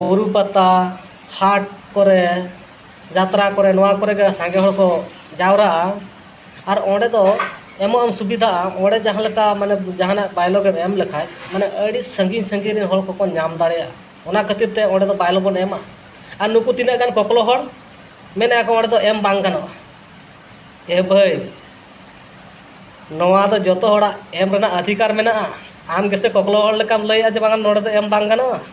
बुरु पता हाट करे जात्रा करे नोआ करे गे सांगे हड़ को जावरा और ओंडे दो एमो सुविधा ओंडे जहाँ लेका माने जहाँ बायलॉग एम लेखाय माने अड़ी संगीन संगीन हड़ को नाम दाड़ेया ओना खातिर ते ओंडे दो बायलॉग बन एमा और नुकु तीना गान कोकलो हड़ मेने को ओंडे दो एम बांग गानोआ ए भाई नोआ दो जतो हड़ा एम रेना अधिकार मेना आम गेसे कोकलो हड़ लेकाम लैया जे बांग नोडे दो एम बांग गानोआ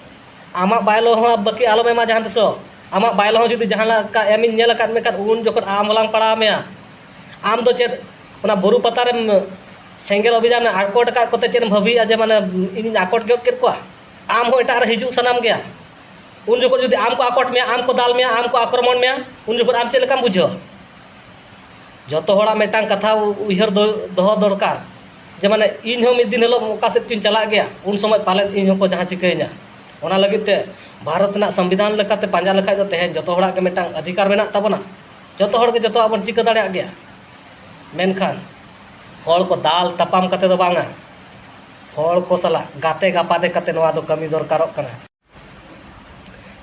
आमा बायलो हो बाकी आलो में जहाँ तिसो आमा बायलो हो जुदी जहाँ का एम नेल का मेकान उन जोखन आम हलांग पड़ा में आम दो चेद ओना बुरु पता रे सेंगेल अभियान आकोट का कोते चेद भाभी जे माने इन आकोट गेट केर को आम हो एटा रे हिजु सनाम गया उन जोखन जुदी आम को आकोट में आम को दाल में आम को आक्रमण में उन जोखन आम चेद लेकाम बुझो जतो होड़ा मेटांग कथा उहर दोहो दरकार जे माने इन हो मिद दिन हेलो ओका सेद चिन चला गया उन समय पाले इन हो को जहाँ चिकैना ओना लगित ते भारत ना संविधान लेकाते पांजा लेखाय दो तेहेन जतो होड़ा के मेटांग अधिकार मेना ताबोना जतो होड़ के जतो आबन चिका दाड़े गया मेनखान होड़ को दाल तपाम कते दो बांगा होड़ को सला गाते गापादे कते नोआ दो कमी दरकारोग कना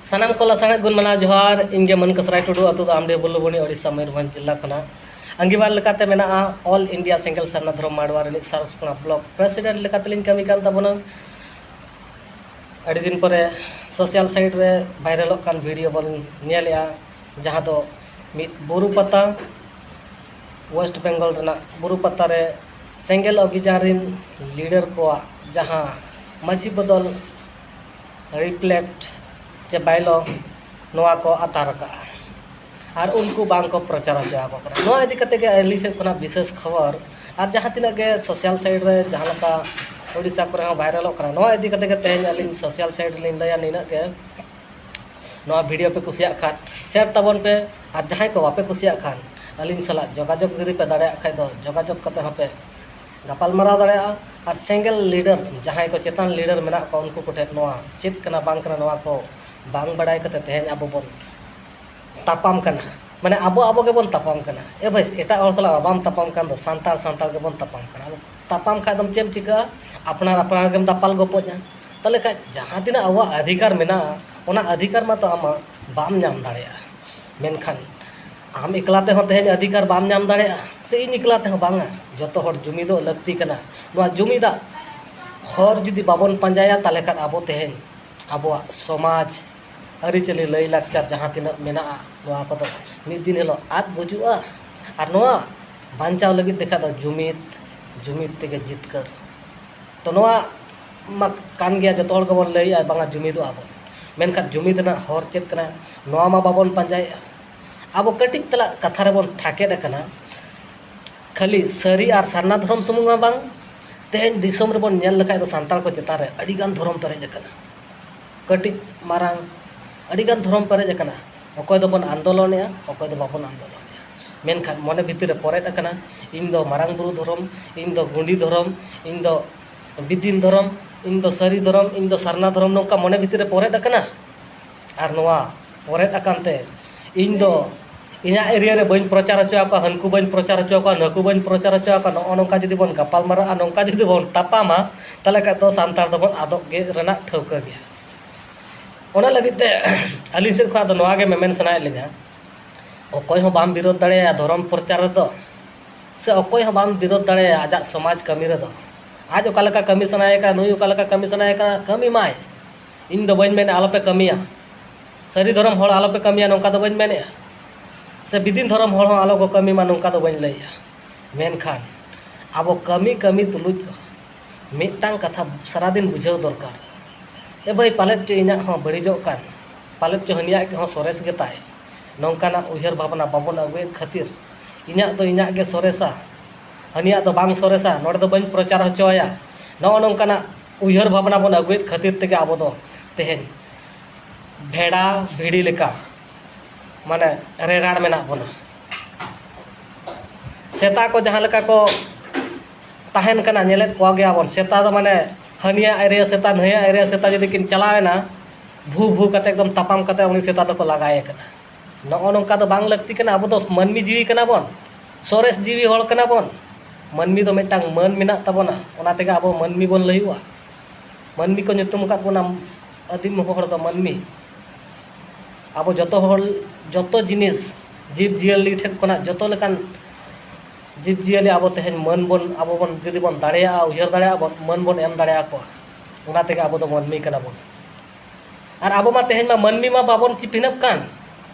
सनाम को लसाणे गुण मना जोहार इनगे मन कसराय टुडू अतु दो आमडे बुल्लुबुनी ओडिशा मयूरभंज जिला खना अंगीवार लेकाते मेना ऑल इंडिया सिंगल सरना धर्म माडवा रे सारसकोना ब्लॉक प्रेसिडेंट लेकाते लिन कमी कान ताबोना अड़ी दिन पर सोशल साइट रे वायरल कान वीडियो बन नेलिया जहाँ दो मिद बुरु पता वेस्ट बेंगल रेना बुरु पता रे सेंगेल अभियान रिन लीडर को जहाँ माझी बदल रिप्लेक्ट जे बायलो नोआ को आतार का और उनको बांग को प्रचार होचो को नोआ इदी कते के अली से कोना विशेष खबर और जहाँ तिना के सोशल साइट रे जहाँ लका ओडिशा को वायरल नोआ इदी कते के तेहेन अलिन सोशल साइट लिन लया निना के नोआ वीडियो पे कुसिया खान शेयर ताबन पे और जहाँ को बापे कुसिया खान अलिन सला जोगाजोग जुदी पे दाड़े खाय दो जोगाजोग कते हपे गपाल माराव दाड़ेया और सेंगेल लीडर जहाँ को चेतान लीडर मेना को उनको कोठे नोआ चेत कना बांग कना नोआ को बांग बड़ाय कते तेहेन आबो बन तापाम कना माने आबो आबो के बन तापाम कना ए भाई एटा और सला बाम तापाम कान दो सांताल सांताल के बन तापाम कना तापाम खा दम चेम चिका अपनार अपनार गेम दापाल गोपोजा तले का जहाँ तिना आवा अधिकार मेना ओना अधिकार मा तो आमा बाम नाम दाड़ेया मेनखान आम एकलाते हो तेहेन अधिकार बाम नाम दाड़ेया से इन एकलाते हो बांगा जतो हर जुमिदो लगती कना नोआ जुमिदा हर जुदी बाबन पंजाया ताले का आबो तेहेन आबो समाज अरिचली लई लाकचार जहाँ तिना मेना नोआ को मिद दिन हेलो आद बुजुआ और नोआ बांचाव लगी देखा दो जुमिद तेगे जितकर तो नोआ मा कान गया जो तोड़ गबन लई आ बांगा जुमिदो आबो मेनखान जुमिद ना हर चेत कना नोआ मा बाबन पंजाय आबो कटिक तला कथा रे बन ठाकेद कना खाली सरी और सारना धर्म सुमुंगा बांग तेहेन दिसम रे बन नेल लखाय दो सांताल को चेता रे अड़ी गान धर्म पेरेज कना कटिक मारांग अड़ी गान धर्म पेरेज कना अकोय दो बन आंदोलनया अकोय दो बाबन आंदोलन मेनखान मने भितर परेद अकना इन दो मारांग बुरु धर्म इन दो गुंडी धर्म इन दो बिदिन धर्म इन दो सरी धर्म इन दो सारना धर्म नोका मने भितर परेद अकना और नोआ परेद अकानते इन दो इना एरिया रे बन प्रचार होचो को हनको बन प्रचार होचो को नको बन प्रचार होचो को नो नोका जदी बन गपाल मारा नोका जदी बन तापामा तले का तो सांतार दो बन आदो गे रेना ठौका गया ओना लगिते अली से खा दो नोआ गे मेमेन सनाय लिगा अकोय हो बाम विरोध दाड़ेया धर्म प्रचार दो से अकोय हो बाम विरोध दाड़ेया आजा समाज कमी रे दो आज ओका लका कमी सनाय का नुई ओका लका कमी सनाय का कमी माय इन दो बन मेने आलो पे कमिया सरी धर्म होड़ आलो पे कमिया नोका दो बन मेने से बिदिन धर्म होड़ आलो को कमी मा नोका दो बन लैया मेनखान आबो कमी कमी तुलुज मिटांग कथा सारा दिन बुझाव दरकार ए भाई पालेट चो इना हो बड़िजो कान पालेट चो हनिया के हो सोरेस गे ताय नौकाना उहर भावना बाबन अगुए खातिर इना तो इना गे सोरेसा हनिया तो बांग सोरेसा नोडे दो बन प्रचार होचोया नो नौकाना उहर भावना बन अगुए खातिर तेगे आबो दो तेहेन भेड़ा भिड़ी लेका माने रेगाड़ मेना बना सेता को जहाँ लेका को ताहेन कना नेलेत को गया बन सेता दो माने हनिया एरिया सेता नया एरिया सेता जदी किन चलावेना भू भू कते एकदम तापाम कते उनी सेता तो को लगाए कना नो नौका तो बांग लगती कना अब तो मनमी जीवी कना बन सोरेस जीवी होड़ कना बन मनमी तो मेटांग मन मेना ताबोना ओना तेगे अब मनमी बन लइवा मनमी को nyutum kat बोना आदिम होड़ तो मनमी abo joto jinis जीव जियाली ठेन खना जोतो लेकान जीव जियाली abo तेहेन मन बन abo बन जुदी बन दाड़ेया उयहर दाड़ेया बन मन बन एम दाड़ेया को उना तेगे abo दो मनमी कना बन और abo मा तेहेन मा मनमी मा बाबन चिपिनप कान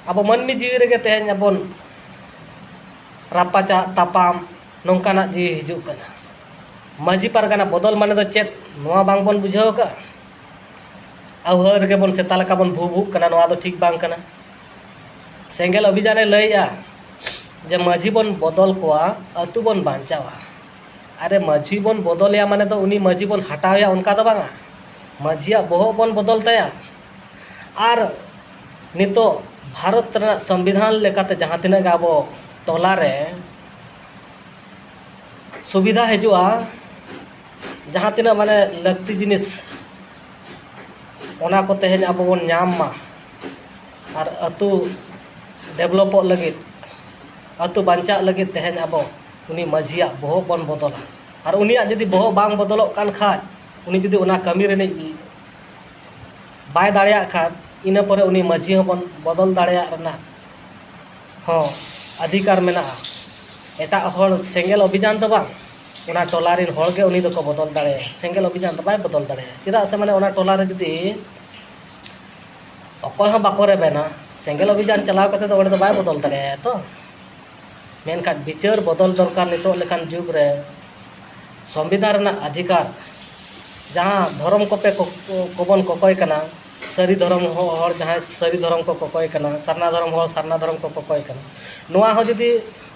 abo मनमी जीवी रेगे तेहेन abon रापाचा तापाम नोंकाना जीवी हिजुग कना माझी पारगाना बदल माने दो चेत नोआ बांग बन बुझाव का आउहर रेगे बन सेता लेका बन भू कना नोआ दो ठीक बांग कना सेंगेल अभियान लैया जे माझी बन बदल कोआ अतु बन बांचावा अरे माझी बन बदलया माने तो उनी माझी बन हटावया उनका दो बांगा माझिया बहो बन बदल तया और नितो भारत रना संविधान लेकाते जहाँ तिना गाबो टोला रे सुविधा हजुआ जहाँ तिना माने लगती जिनिस ओना को तेहेन अब बन नाम मा और अतु डेवलप लगे अतु बांचा लगे तेहेन अब उनी माझिया बहो बन बदला और उनिया जदि बहो बांग बदलोग कान खाज उनी जदि उना कमी रे बाय दाड़ेया खान इना परे उनी माझी बन बदल दाड़ेया रना हाँ अधिकार मेना एटा हर सेंगेल अभियान तो बांग उना टोला रिन हर गे उनी दो बदल दाड़ेया सेंगेल अभियान तो बाय बदल दाड़ेया चेदा से माने उना टोला रे जदि अकय हं बाको रेबेना सेंगेल अभियान चलाव करते तो बाय बदल दाड़ेया तो मेनका विचार बदल दरकार नितो लेकान जुग रे संविधान रना अधिकार जहाँ धर्म कोपे कोबन कोकय कना सारी धर्म हर जहाँ सारी धर्म को कोकय कना सारना धर्म हर सारना धर्म को कोकय कना नोआ हो जदि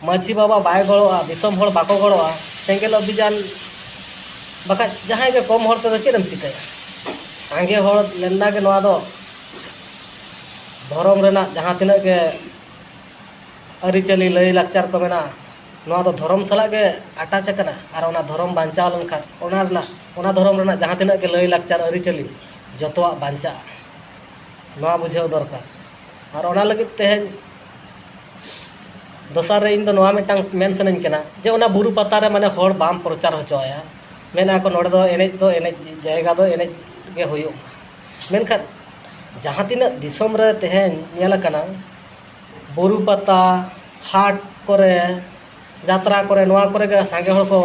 माझी बाबा बाय गड़ोआ दिसम हर बाको गड़ोआ सेंगेल अभियान बाका जहाँ के कम हर ते चेदम चिकाया सांगे हर लेना के नोआ दो धर्म रेना जहाँ तिना के अरिचली लय लाचार को मेना नोआ दो धर्म सला के अटैच कना और ओना धर्म बांचाव लनखान ओना धर्म रेना जहाँ तिना के लय लाचार अरिचली जतवा बांचा नोआ बुझाव दरकार और ओना लगे तेहेन दोसार रे इन दो नोआ मिटांग मेन सनन कना जे ओना बुरु पता रे माने हर बाम प्रचार होचोया मेना को नोडे दो एनेज जायगा दो एनेज गे होयो मेनखान जहाँ तिना दिसम रे तेहेन नेल कना बुरु पता हाट करे यात्रा करे नोआ करे गे सांगे हर को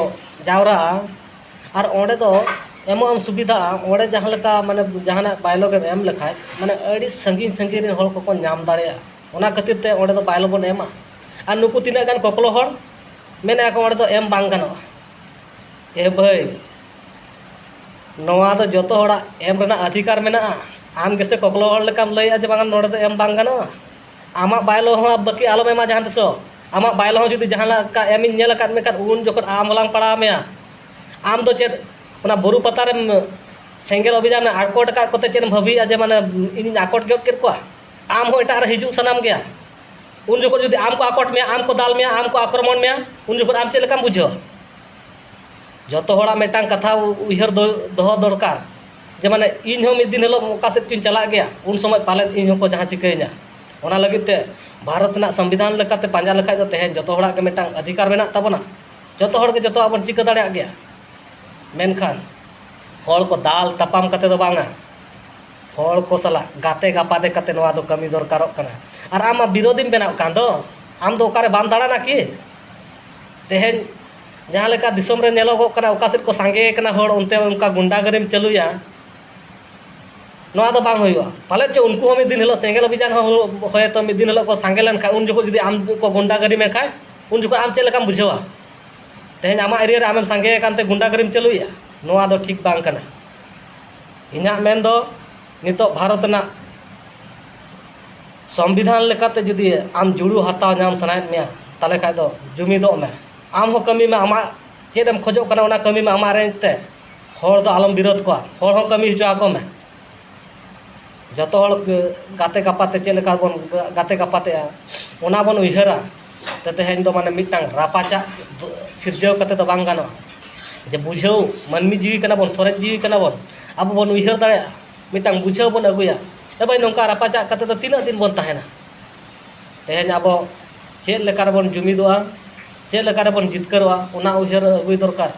जावरा और ओंडे दो एमोम सुविधा ओंडे जहाँ लेका माने जहाना बायलो के एम लेखाय माने अड़ी संगीन संगीन रिन हर को नाम दाड़ेया ओना खातिर ते ओंडे दो बायलो बन एमा और नुकु तीना गान कोकलो हर मेना को ओंडे दो एम बांग गानो ए भाई नोआ दो जतो हड़ा एम रेना अधिकार मेना आम गेसे कोकलो हर लेकाम लैया जे बांग नोडे दो एम बांग गानो आमा बायलो हो बाकी आलो एमा जहां तसो आमा बायलो हो जुदी जहां का एमिन नेल काद मे काद उन जखन आम हलांग पड़ा मेया आम दो चेद ओना बुरु पता रे सेंगेल अभियान आकोट का कोते चेन भाभी जे माने इन आकोट गेट केर को आम हो एटा रे हिजु सनाम गया उन जखन जुदी आम को आकोट में आम को दाल में आम को आक्रमण में उन जखन आम चेलकाम बुझो जतो होड़ा मेटांग कथा उहर दो दरकार जे माने इन हो मिद दिन हेलो ओका से चिन चला गया उन समय पाले इन हो को जहां चिकैना ओना लगित ते भारत ना संविधान लेकाते पांजा लेखाय दो तेहेन जतो होड़ा के मेटांग अधिकार मेना ताबोना जतो होड़ के जतो आबन चिका दाड़ेया गया मेनखान हर को दाल तापाम कते दो बांगा हर को सला गाते गापादे कते नोआ दो कमी दरकारक कना और आम विरोधी बेनाव कान दो आम दो ओकारे बाम दाड़ाना कि तेहेन जहाँ लेका दिसम रे नेलोगो कना ओका सेद को सांगे कना हर उनते उनका गुंडागरीम चलुया नोआ दो बांग होइवा पाले चे उनको हम दिन हेलो सेंगेल अभियान होय तो मिद दिन हेलो को सांगे लन खा उन जको जदी आम को गुंडागरी में खाय उन जको आम चे लेकाम बुझावा तेहेन आमा एरिया रे आमेम सांगे कानते गुंडागरीम चलुया नोआ दो ठीक बांग कना इना मेन दो नितो भारत ना संविधान लेकाते जदी आम जुड़ू हताव नाम सनायत मेया ताले खाय दो जुमिदो में आम हो कमी में आमा चेदम खोजो कना ओना कमी में आमा रेते हर दो आलम विरोध को हर हो कमी हिजो आको में जतो हर गाते गापाते चेल लेका बन गाते गापाते ओना बन उहरा ते तेहेन दो माने मिटांग रापाचा सिरजव कते तो बांग गानो जे बुझाव मनमी जीवी कना बन सरेज जीवी कना बन अब बन उहर दाड़े मिटांग बुझाव बन अगुया ए भाई नोंका रापाचा कते तो तीना दिन बन ताहेना तेहेन अब चेल लेका बन जुमिदोआ चेल लेका बन जितकरवा ओना उहर अगुय दरकार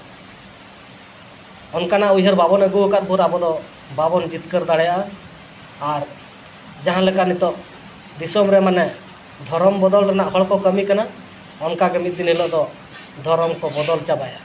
ओनकाना उहर बाबन अगु अकाद भोर अब दो बाबन जितकर दाड़ेया और जहाँ लेका नितो दिसोम रे माने धर्म बदल रना हड़ को कमी कना, उनका के मिद दिन हिलो दो धर्म को बदल चाबाया।